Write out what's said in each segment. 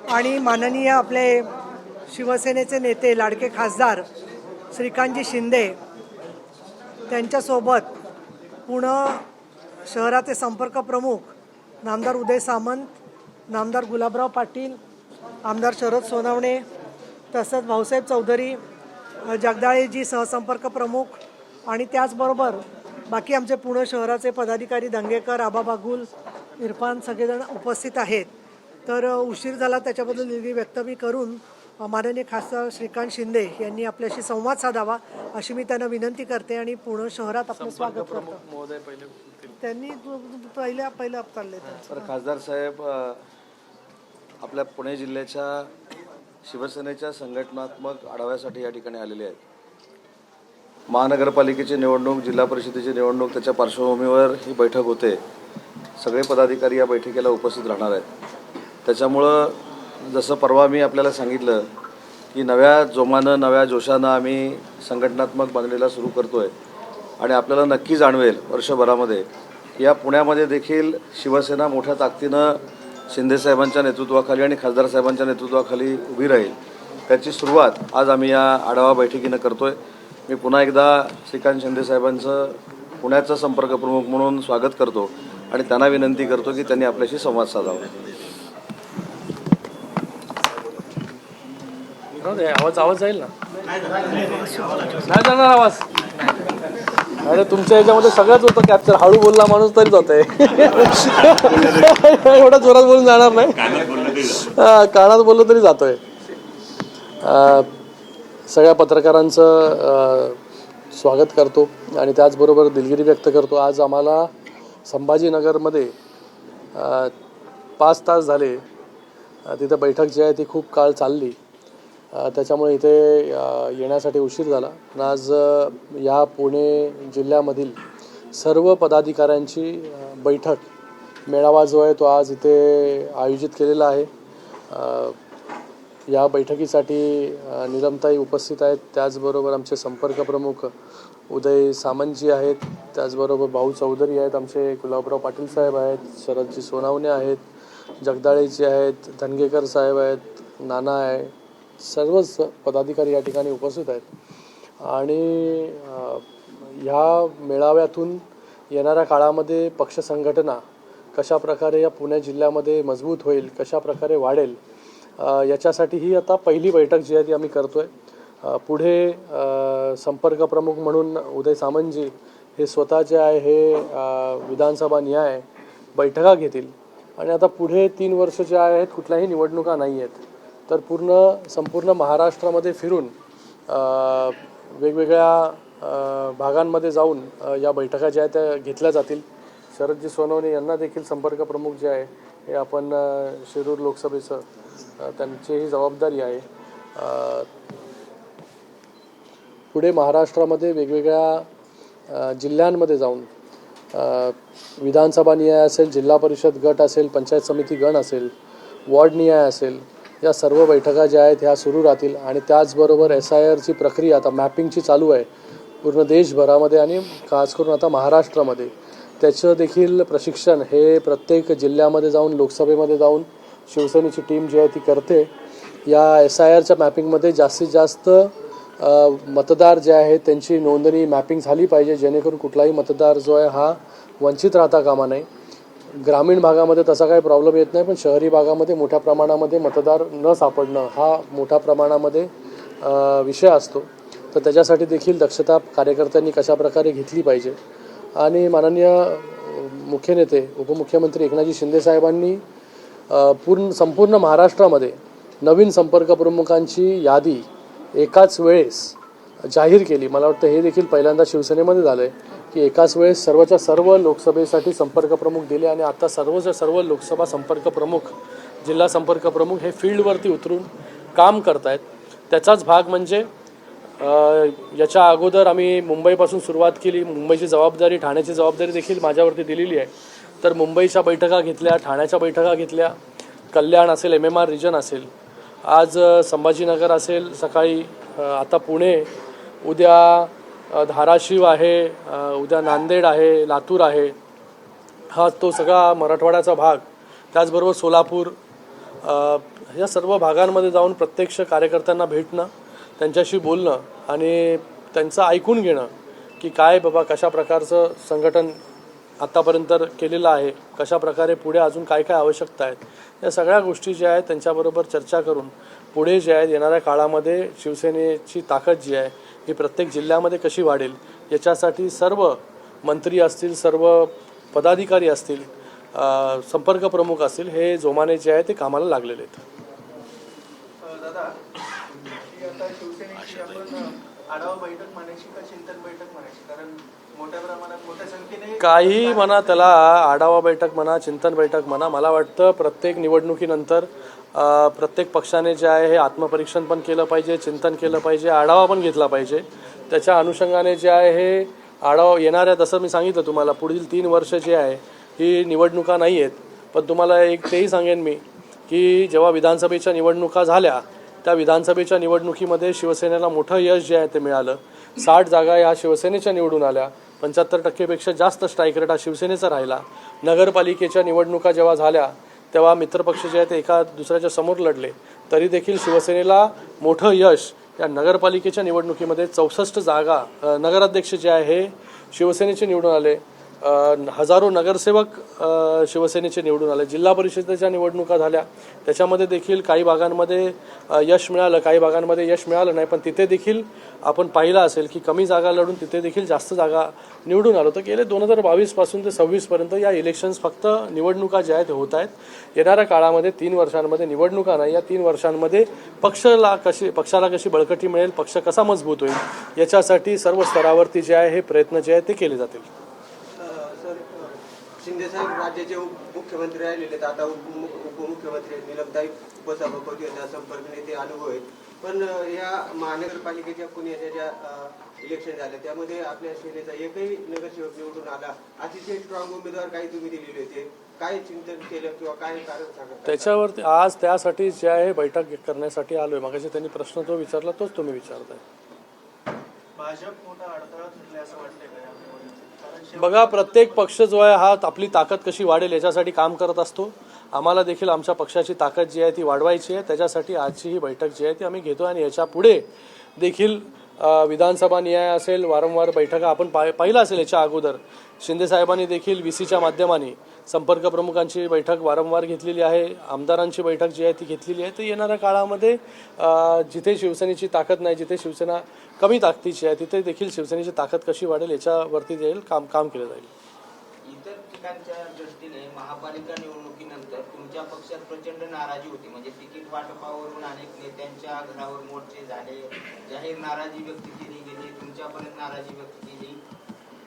आणि माननीय आपले शिवसेनेचे नेते लाडके खासदार श्रीकांतजी शिंदे त्यांच्यासोबत पुणे शहराचे संपर्क प्रमुख नामदार उदय सामंत, नामदार गुलाबराव पाटील, आमदार शरद सोनवणे, तसंच भाऊसाहेब चौधरी, जगदाळेजी सहसंपर्क प्रमुख आणि त्याचबरोबर बाकी आमचे पुणे शहराचे पदाधिकारी दंगेकर, आबा बागुल, इरफान सगळेजण उपस्थित आहेत. तर उशीर झाला त्याच्याबद्दल दिलगिरी व्यक्त करून माननीय खासदार श्रीकांत शिंदे यांनी आपल्याशी संवाद साधावा अशी मी त्यांना विनंती करते आणि पुणे शहरात आपलं स्वागत करतो. त्यांनी पहिलं चालले. तर खासदार साहेब, आपल्या पुणे जिल्ह्याच्या शिवसेनेच्या संघटनात्मक आढाव्यासाठी या ठिकाणी आलेले आहेत. महानगरपालिकेची निवडणूक, जिल्हा परिषदेची निवडणूक, त्याच्या पार्श्वभूमीवर ही बैठक होते. सगळे पदाधिकारी या बैठकीला उपस्थित राहणार आहेत. त्याच्यामुळं जसं परवा मी आपल्याला सांगितलं की नव्या जोमानं, नव्या जोशानं आम्ही संघटनात्मक बांधणीला सुरू करतो आहे आणि आपल्याला नक्की जाणवेल वर्षभरामध्ये या पुण्यामध्ये देखील शिवसेना मोठ्या ताकदीनं शिंदेसाहेबांच्या नेतृत्वाखाली आणि खासदार साहेबांच्या नेतृत्वाखाली उभी राहील. त्याची सुरुवात आज आम्ही या आढावा बैठकीनं करतो आहे. मी पुन्हा एकदा श्रीकांत शिंदेसाहेबांचं पुण्याचा संपर्क प्रमुख म्हणून स्वागत करतो आणि त्यांना विनंती करतो की त्यांनी आपल्याशी संवाद साधावा. आवाज जाईल ना, नाही जाणार आवाज. अरे तुमच्या याच्यामध्ये सगळंच होतं कॅप्चर. हळू बोलला माणूस तरी जात आहे. एवढा जोरात बोलून जाणार नाही, कानात बोललं तरी जातोय. सगळ्या पत्रकारांचं स्वागत करतो आणि त्याचबरोबर दिलगिरी व्यक्त करतो. आज आम्हाला संभाजीनगरमध्ये 5 तास झाले तिथं बैठक जी आहे ती खूप काळ चालली. त्याच्यामुळे इथे येण्यासाठी उशीर झाला. पण आज या पुणे जिल्ह्यामधील सर्व पदाधिकाऱ्यांची बैठक, मेळावा जो आहे तो आज इथे आयोजित केलेला आहे. या बैठकीसाठी निलमताई उपस्थित आहेत. त्याचबरोबर आमचे संपर्क प्रमुख उदय सामंतजी आहेत. त्याचबरोबर भाऊ चौधरी आहेत, आमचे गुलाबराव पाटील साहेब आहेत, शरदजी सोनावणे आहेत, जगदाळेजी आहेत, धनगेकर साहेब आहेत, नाना आहे. सर्वच पदाधिकारी या ठिकाणी उपस्थित आहेत आणि ह्या मेळाव्यातून येणाऱ्या काळामध्ये पक्ष संघटना कशा प्रकारे या पुणे जिल्ह्यामध्ये मजबूत होईल, कशा प्रकारे वाढेल, याच्यासाठी ही आता पहिली बैठक जी आहे ती आम्ही करतो आहे. पुढे संपर्क प्रमुख म्हणून उदय सामंतजी हे स्वतः जे आहे हे विधानसभा न्याय बैठका घेतील आणि आता पुढे 3 वर्ष जे आहेत कुठल्याही निवडणुका नाही आहेत. तर संपूर्ण महाराष्ट्रामध्ये फिरून वेगवेगळ्या भागांमध्ये जाऊन या बैठका ज्या आहेत त्या घेतल्या जातील. शरदजी सोनवणे यांना देखील संपर्क प्रमुख जे आहे हे आपण शिरूर लोकसभेचं त्यांची ही जबाबदारी आहे. पुढे महाराष्ट्रामध्ये वेगवेगळ्या जिल्ह्यांमध्ये जाऊन विधानसभा निहाय असेल, जिल्हा परिषद गट असेल, पंचायत समिती गण असेल, वॉर्ड निहाय असेल, या सर्व बैठका ज्या आहेत ह्या सुरू राहतील. आणि त्याचबरोबर SIRची प्रक्रिया आता मॅपिंगची चालू आहे पूर्ण देशभरामध्ये आणि खास करून आता महाराष्ट्रामध्ये. त्याचं देखील प्रशिक्षण हे प्रत्येक जिल्ह्यामध्ये जाऊन, लोकसभेमध्ये जाऊन शिवसेनेची टीम जी आहे ती करते. या SIRच्या मॅपिंगमध्ये जास्तीत जास्त मतदार जे आहेत त्यांची नोंदणी मॅपिंग झाली पाहिजे, जेणेकरून कुठलाही मतदार जो आहे हा वंचित राहता कामा नये. ग्रामीण भागामध्ये तसा काही प्रॉब्लेम येत नाही, पण शहरी भागामध्ये मोठ्या प्रमाणामध्ये मतदार न सापडणं हा मोठ्या प्रमाणामध्ये विषय असतो. तर त्याच्यासाठी देखील दक्षता कार्यकर्त्यांनी कशाप्रकारे घेतली पाहिजे. आणि माननीय मुख्य नेते उपमुख्यमंत्री एकनाथजी शिंदे साहेबांनी संपूर्ण महाराष्ट्रामध्ये नवीन संपर्क प्रमुखांची यादी एकाच वेळेस जाहीर केली. मला वाटतं हे देखील पहिल्यांदा शिवसेनेमध्ये झालं आहे की एकाच वेळेस सर्वच्या सर्व लोकसभेसाठी संपर्क प्रमुख दिले आणि आता सर्वच्या सर्व लोकसभा संपर्क प्रमुख, जिल्हा संपर्क प्रमुख हे फील्डवरती उतरून काम करत आहेत. त्याचाच भाग म्हणजे याच्या अगोदर आम्ही मुंबईपासून सुरुवात केली. मुंबईची जबाबदारी, ठाण्याची जबाबदारी देखील माझ्यावरती दिलेली आहे. तर मुंबईच्या बैठका घेतल्या, ठाण्याच्या बैठका घेतल्या, कल्याण असेल, MMR रिजन असेल, आज संभाजीनगर असेल, सकाळी आता पुणे, उद्या धाराशिव आहे, उद्या नांदेड आहे, लातूर आहे, हा तो सगळा मराठवाड्याचा भाग. त्याचबरोबर सोलापूर, या सर्व भागांमध्ये जाऊन प्रत्यक्ष कार्यकर्त्यांना भेटणं, त्यांच्याशी बोलणं आणि त्यांचं ऐकून घेणं की काय बाबा कशा प्रकारचं संघटन आत्तापर्यंत केलेलं आहे, कशा प्रकारे पुढे अजून काय काय आवश्यकता आहेत, या सगळ्या गोष्टी ज्या आहेत त्यांच्याबरोबर चर्चा करून पुढे जे आहेत येणाऱ्या काळामध्ये शिवसेनेची ताकद जी आहे ही प्रत्येक जिल्ह्यामध्ये कशी वाढेल याच्यासाठी सर्व मंत्री असतील, सर्व पदाधिकारी असतील, संपर्क प्रमुख असतील, हे जोमाने जे आहे ते कामाला लागलेले आहेत. दादा, आता शिवसेनेची आपण आढावा बैठक म्हणायची का चिंतन बैठक म्हणायची? कारण मोठ्या प्रमाणात मोठ्या संख्येने काही म्हणा, त्याला आढावा बैठक म्हणा, चिंतन बैठक म्हणा, मला वाटतं प्रत्येक निवडणुकीनंतर प्रत्येक पक्षाने जे आहे हे आत्मपरीक्षण पण केलं पाहिजे, चिंतन केलं पाहिजे, आढावा पण घेतला पाहिजे. त्याच्या अनुषंगाने जे आहे हे आढावा येणाऱ्या, जसं मी सांगितलं तुम्हाला, पुढील 3 वर्ष जे आहे ही निवडणुका नाही आहेत, पण तुम्हाला एक तेही सांगेन मी की जेव्हा विधानसभेच्या निवडणुका झाल्या त्या विधानसभेच्या निवडणुकीमध्ये शिवसेनेला मोठं यश जे आहे ते मिळालं. 60 जागा ह्या शिवसेनेच्या निवडून आल्या, 75% जास्त स्ट्राईक रेट हा शिवसेनेचा राहिला. नगरपालिकेच्या निवडणुका जेव्हा झाल्या तेव्हा मित्रपक्ष जे आहेत ते एका दुसऱ्याच्या समोर लढले, तरी देखील शिवसेनेला मोठं यश या नगरपालिकेच्या निवडणुकीमध्ये 64 जागा नगराध्यक्ष जे आहे हे शिवसेनेचे निवडून आले. हजारो नगरसेवक शिवसेनेचे निवडून आले. जिल्हा परिषदेच्या निवडणुका झाल्या त्याच्यामध्ये देखील काही भागांमध्ये यश मिळालं, काही भागांमध्ये यश मिळालं नाही, पण तिथे देखील आपण पाहिलं असेल की कमी जागा लढून तिथे देखील जास्त जागा निवडून आलो. तर गेले 2022 पासून ते 26 पर्यंत या इलेक्शन्स फक्त निवडणुका ज्या आहेत होत आहेत. येणाऱ्या काळामध्ये 3 वर्षांमध्ये निवडणुका नाही, या 3 वर्षांमध्ये पक्षाला कशी बळकटी मिळेल, पक्ष कसा मजबूत होईल याच्यासाठी सर्व स्तरावरती जे आहे हे प्रयत्न जे आहेत ते केले जातील. शिंदे साहेब राज्याचे मुख्यमंत्री राहिलेले आहेत, आता उपमुख्यमंत्री आहेत, निलमताई उपसभापती होत्या, संपर्क नेते अनुभव आहेत. पण या महानगरपालिकेच्या पुण्याच्या ज्या इलेक्शन झाले त्यामध्ये आपल्या सेनेचा एकही नगरसेवक निवडून आला. अतिशय स्ट्रॉंग उमेदवार काही तुम्ही दिलेले होते, काय चिंतन केलं किंवा काय कारण सांगत? त्याच्यावरती आज त्यासाठी जे आहे बैठक करण्यासाठी आलोय. मगाशी त्यांनी प्रश्न जो विचारला तोच तुम्ही विचारताय. भाजप मोठा अडथळा ठरले असं वाटतंय का? बघा, प्रत्येक पक्ष जो आहे हा आपली ताकद कशी वाढेल याच्यासाठी काम करत असतो. आम्हाला देखील आमच्या पक्षाची ताकद जी आहे ती वाढवायची आहे. त्याच्यासाठी आजची ही बैठक जी आहे ती आम्ही घेतो आणि याच्या पुढे देखील विधानसभा न्याय असेल, वारंवार बैठका आपण पाहिलं असेल. याच्या अगोदर शिंदे साहेबांनी देखील VCच्या माध्यमाने संपर्क प्रमुखांची बैठक वारंवार घेतलेली आहे, आमदारांची बैठक जी आहे ती घेतलेली आहे. तर येणाऱ्या काळामध्ये जिथे शिवसेनेची ताकद नाही, जिथे शिवसेना कमी ताकदीची आहे, तिथे देखील शिवसेनेची ताकद कशी वाढेल याच्यावरती जाईल काम केलं जाईल. इतर ठिकाणच्या दृष्टीने महापालिका निवडणुकीनंतर तुमच्या पक्षात प्रचंड नाराजी होती. म्हणजे तिकीट वाटपावरून अनेक नेत्यांच्या घरावर मोर्चे झाले, जाहीर नाराजी व्यक्त केली गेली, तुमच्यापर्यंत नाराजी व्यक्त केली.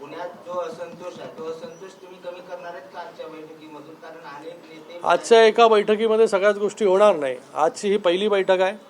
पुण्यात जो असंतोष आहे तो असंतोष तुम्ही कमी करणार आहेत का आजच्या बैठकीमधून? कारण अनेक नेते आजच्या एका बैठकीमध्ये सगळ्याच गोष्टी होणार नाही. आजची ही पहिली बैठक आहे.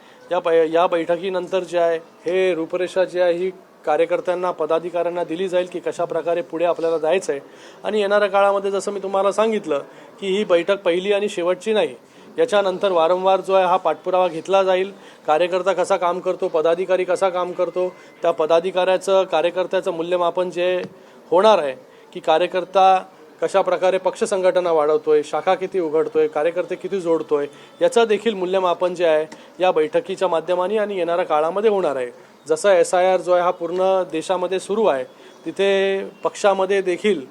या बैठकीनंतर जे आहे हे रूपरेषा जी आहे ही कार्यकर्त्यांना, पदाधिकाऱ्यांना दिली जाईल की कशा प्रकारे पुढे आपल्याला जायचं आहे. आणि येणाऱ्या काळामध्ये जसं मी तुम्हाला सांगितलं की ही बैठक पहिली आणि शेवटची नाही. याच्यानंतर वारंवार जो आहे हा पाठपुरावा घेतला जाईल. कार्यकर्ता कसा काम करतो, पदाधिकारी कसा काम करतो, त्या पदाधिकाऱ्याचं, कार्यकर्त्याचं मूल्यमापन जे होणार आहे की कार्यकर्ता कशा प्रकारे पक्ष संघटना वाढवतोय, शाखा किती उघडतोय, कार्यकर्ते किती जोडतोय, याचं देखील मूल्यमापन जे आहे या बैठकीच्या माध्यमाने आणि येणाऱ्या काळामध्ये होणार आहे. जसं SIR जो आहे हा पूर्ण देशामध्ये सुरू आहे, तिथे पक्षामध्ये देखील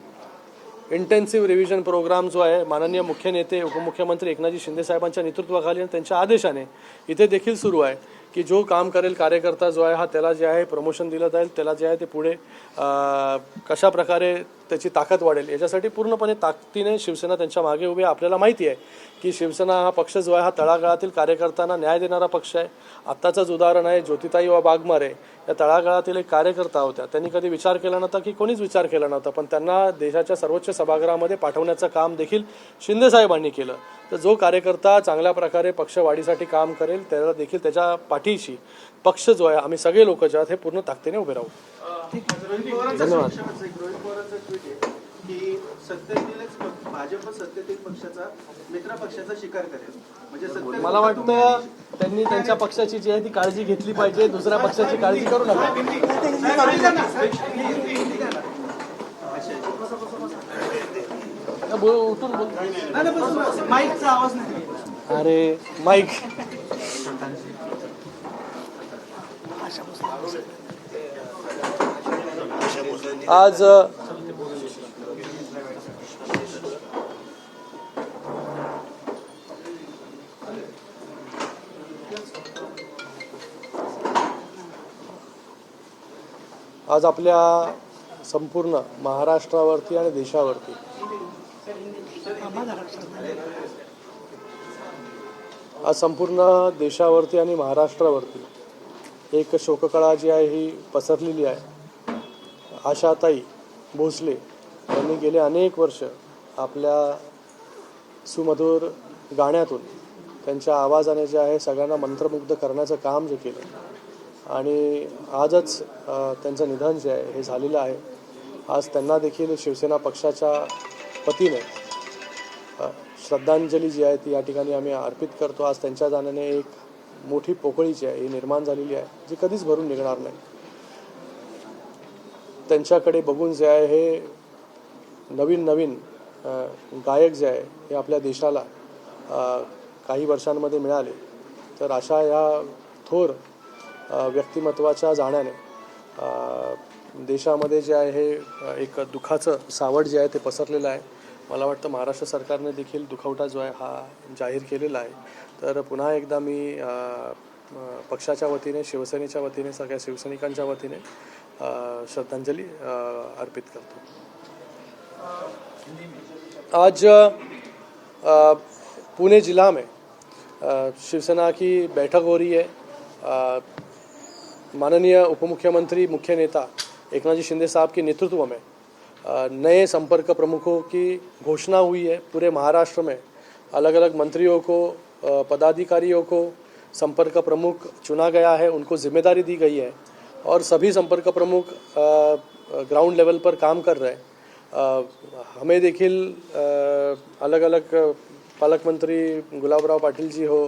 इंटेन्सिव्ह रिव्हिजन प्रोग्राम जो आहे माननीय मुख्य नेते उपमुख्यमंत्री एकनाथजी शिंदे साहेबांच्या नेतृत्वाखाली आणि त्यांच्या आदेशाने इथे देखील सुरू आहे की जो काम करेल कार्यकर्ता जो आहे हा त्याला जे आहे प्रमोशन दिलं जाईल, त्याला जे आहे ते पुढे कशा प्रकारे त्याची ताकद वाढेल याच्यासाठी पूर्णपणे ताकदीने शिवसेना त्यांच्या मागे उभी आहे. आपल्याला माहिती आहे की शिवसेना हा पक्ष जो आहे हा तळागाळातील कार्यकर्त्यांना न्याय देणारा पक्ष आहे. आत्ताचंच उदाहरण आहे ज्योतिताई वाघमारे या तळागाळातील एक कार्यकर्ता होत्या. त्यांनी कधी विचार केला नव्हता की कोणीच विचार केला नव्हता, पण त्यांना देशाच्या सर्वोच्च सभागृहामध्ये पाठवण्याचं काम देखील शिंदे साहेबांनी केलं. तर जो कार्यकर्ता चांगल्या प्रकारे पक्षवाढीसाठी काम करेल त्याला देखील त्याच्या पाठीशी पक्ष जो आहे आम्ही सगळे लोक जे आहेत हे पूर्ण ताकदीने उभे राहू. धन्यवाद. की सत्तेतीलच भाजप सत्तेतील पक्षाचा मित्र पक्षाचा शिकार करेल. म्हणजे मला वाटतं त्यांनी त्यांच्या पक्षाची जी आहे ती काळजी घेतली पाहिजे, दुसऱ्या पक्षाची काळजी करू नका. उठून बोल. माईकचा आवाज नाही. अरे माइक आज आज आपल्या संपूर्ण महाराष्ट्रावरती आणि देशावरती आज संपूर्ण देशावरती आणि महाराष्ट्रावरती एक शोककळा जी आहे ही पसरलेली आहे. आशाताई भोसले यांनी गेले अनेक वर्ष आपल्या सुमधुर गाण्यातून त्यांच्या आवाजाने जे आहे सगळ्यांना मंत्रमुग्ध करण्याचं काम जे केलं आणि आजच त्यांचं निधन जे आहे हे झालेलं आहे. आज त्यांना देखील शिवसेना पक्षाच्या वतीने श्रद्धांजली जी आहे ती या ठिकाणी आम्ही अर्पित करतो. आज त्यांच्या जाण्याने एक मोठी पोकळी जी आहे ही निर्माण झालेली आहे जी कधीच भरून निघणार नाही. त्यांच्याकडे बघून जे आहे हे नवीन गायक जे आहे हे आपल्या देशाला काही वर्षांमध्ये मिळाले. तर अशा या थोर व्यक्तिमत्वाच्या जाण्याने देशामध्ये जे आहे हे एक दुःखाचं सावट जे आहे ते पसरलेलं आहे. मला वाटतं महाराष्ट्र सरकारने देखील दुखवटा जो आहे हा जाहीर केलेला आहे. तर पुन्हा एकदा मी पक्षाच्या वतीने शिवसेनेच्या वतीने सगळ्या शिवसैनिकांच्या वतीने श्रद्धांजलि अर्पित करतो. आज पुणे जिला में शिवसेना की बैठक हो रही है. माननीय उपमुख्यमंत्री मुख्य नेता एकनाथ जी शिंदे साहब के नेतृत्व में नए संपर्क प्रमुखों की घोषणा हुई है. पूरे महाराष्ट्र में अलग अलग मंत्रियों को पदाधिकारियों को संपर्क प्रमुख चुना गया है. उनको जिम्मेदारी दी गई है और सभी संपर्क प्रमुख ग्राउंड लेवल पर काम कर रहे हैं. हमें देखील अलग अलग पालक मंत्री गुलाबराव पाटिल जी हो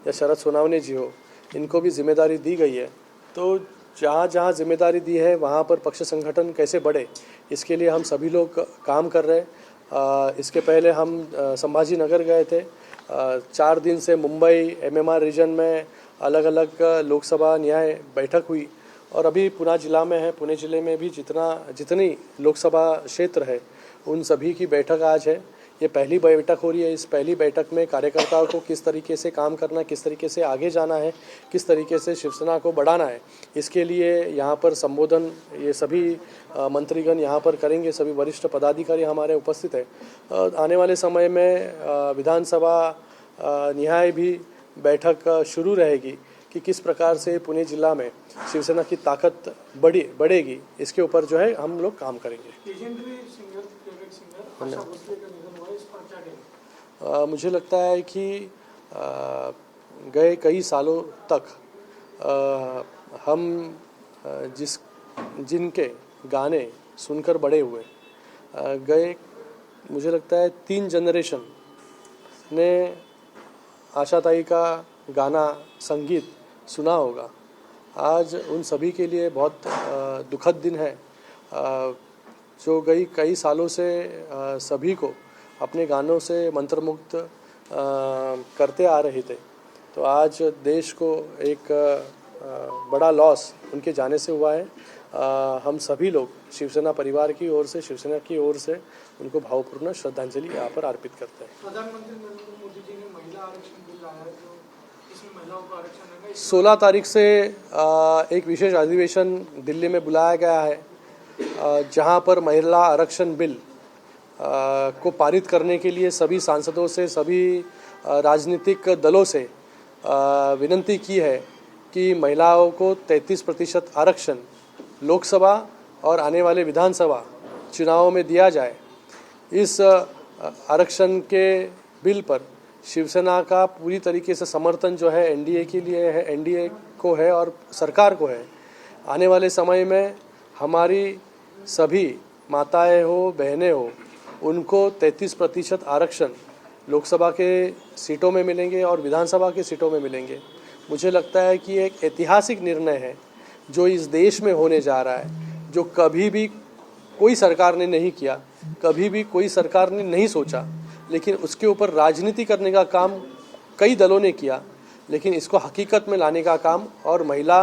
या शरद सोनावणे जी हो, इनको भी जिम्मेदारी दी गई है. तो जहाँ जहाँ जिम्मेदारी दी है वहाँ पर पक्ष संगठन कैसे बढ़े इसके लिए हम सभी लोग काम कर रहे हैं. इसके पहले हम संभाजी नगर गए थे. 4 दिन से मुंबई MMR रीजन में अलग अलग लोकसभा न्याय बैठक हुई और अभी पुणे जिला में है. पुणे ज़िले में भी जितनी लोकसभा क्षेत्र है उन सभी की बैठक आज है. ये पहली बैठक हो रही है. इस पहली बैठक में कार्यकर्ताओं को किस तरीके से काम करना है, किस तरीके से आगे जाना है, किस तरीके से शिवसेना को बढ़ाना है, इसके लिए यहाँ पर संबोधन ये सभी मंत्रीगण यहाँ पर करेंगे. सभी वरिष्ठ पदाधिकारी हमारे उपस्थित है. आने वाले समय में विधानसभा न्याय भी बैठक शुरू रहेगी कि किस प्रकार से पुणे जिला में शिवसेना की ताकत बढ़ेगी, इसके ऊपर जो है हम लोग काम करेंगे. मुझे लगता है कि गए कई सालों तक हम जिनके गाने सुनकर बड़े हुए गए, मुझे लगता है 3 जनरेशन ने आशाताई का गाना संगीत सुना होगा. आज उन सभी के लिए बहुत दुखद दिन है. जो कई सालों से सभी को अपने गानों से मंत्रमुग्ध करते आ रहे थे. तो आज देश को एक बड़ा लॉस उनके जाने से हुआ है. हम सभी लोग शिवसेना परिवार की ओर से, शिवसेना की ओर से उनको भावपूर्ण श्रद्धांजलि यहाँ पर अर्पित करते हैं. प्रधानमंत्री नरेंद्र मोदी जी ने महिला आरक्षण बिल लाया है, जो इसमें महिलाओं को आरक्षण है. 16 तारीख से एक विशेष अधिवेशन दिल्ली में बुलाया गया है जहां पर महिला आरक्षण बिल को पारित करने के लिए सभी सांसदों से, सभी राजनीतिक दलों से विनती की है कि महिलाओं को 33% आरक्षण लोकसभा और आने वाले विधानसभा चुनावों में दिया जाए. इस आरक्षण के बिल पर शिवसेना का पूरी तरीके से समर्थन जो है एनडीए के लिए है, एनडीए को है और सरकार को है. आने वाले समय में हमारी सभी माताएं हो, बहनें हो, उनको 33% आरक्षण लोकसभा के सीटों में मिलेंगे और विधानसभा के सीटों में मिलेंगे. मुझे लगता है कि एक ऐतिहासिक निर्णय है जो इस देश में होने जा रहा है, जो कभी भी कोई सरकार ने नहीं किया, कभी भी कोई सरकार ने नहीं सोचा, लेकिन उसके ऊपर राजनीति करने का काम कई दलों ने किया, लेकिन इसको हकीकत में लाने का काम और महिला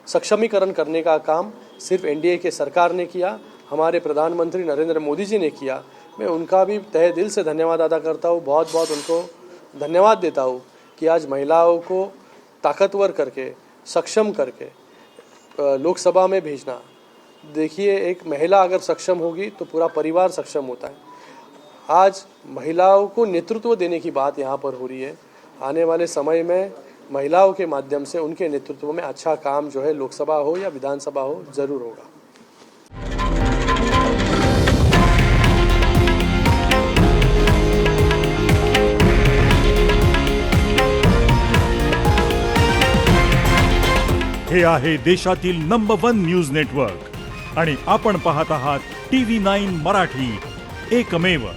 सक्षमीकरण करने का काम सिर्फ एनडीए के सरकार ने किया, हमारे प्रधानमंत्री नरेंद्र मोदी जी ने किया। मैं उनका भी तहे दिल से धन्यवाद अदा करता हूँ, बहुत बहुत उनको धन्यवाद देता हूँ कि आज महिलाओं को ताकतवर करके, सक्षम करके लोकसभा में भेजना। देखिए, एक महिला अगर सक्षम होगी तो पूरा परिवार सक्षम होता है। आज महिलाओं को नेतृत्व देने की बात यहाँ पर हो रही है। आने वाले समय में महिलाओं के माध्यम से उनके नेतृत्व में अच्छा काम जो है लोकसभा हो या विधानसभा हो जरूर होगा। हे आहे देशातील नंबर 1 न्यूज नेटवर्क आणि आपण पाहत आहात TV9 मराठी, एकमेव।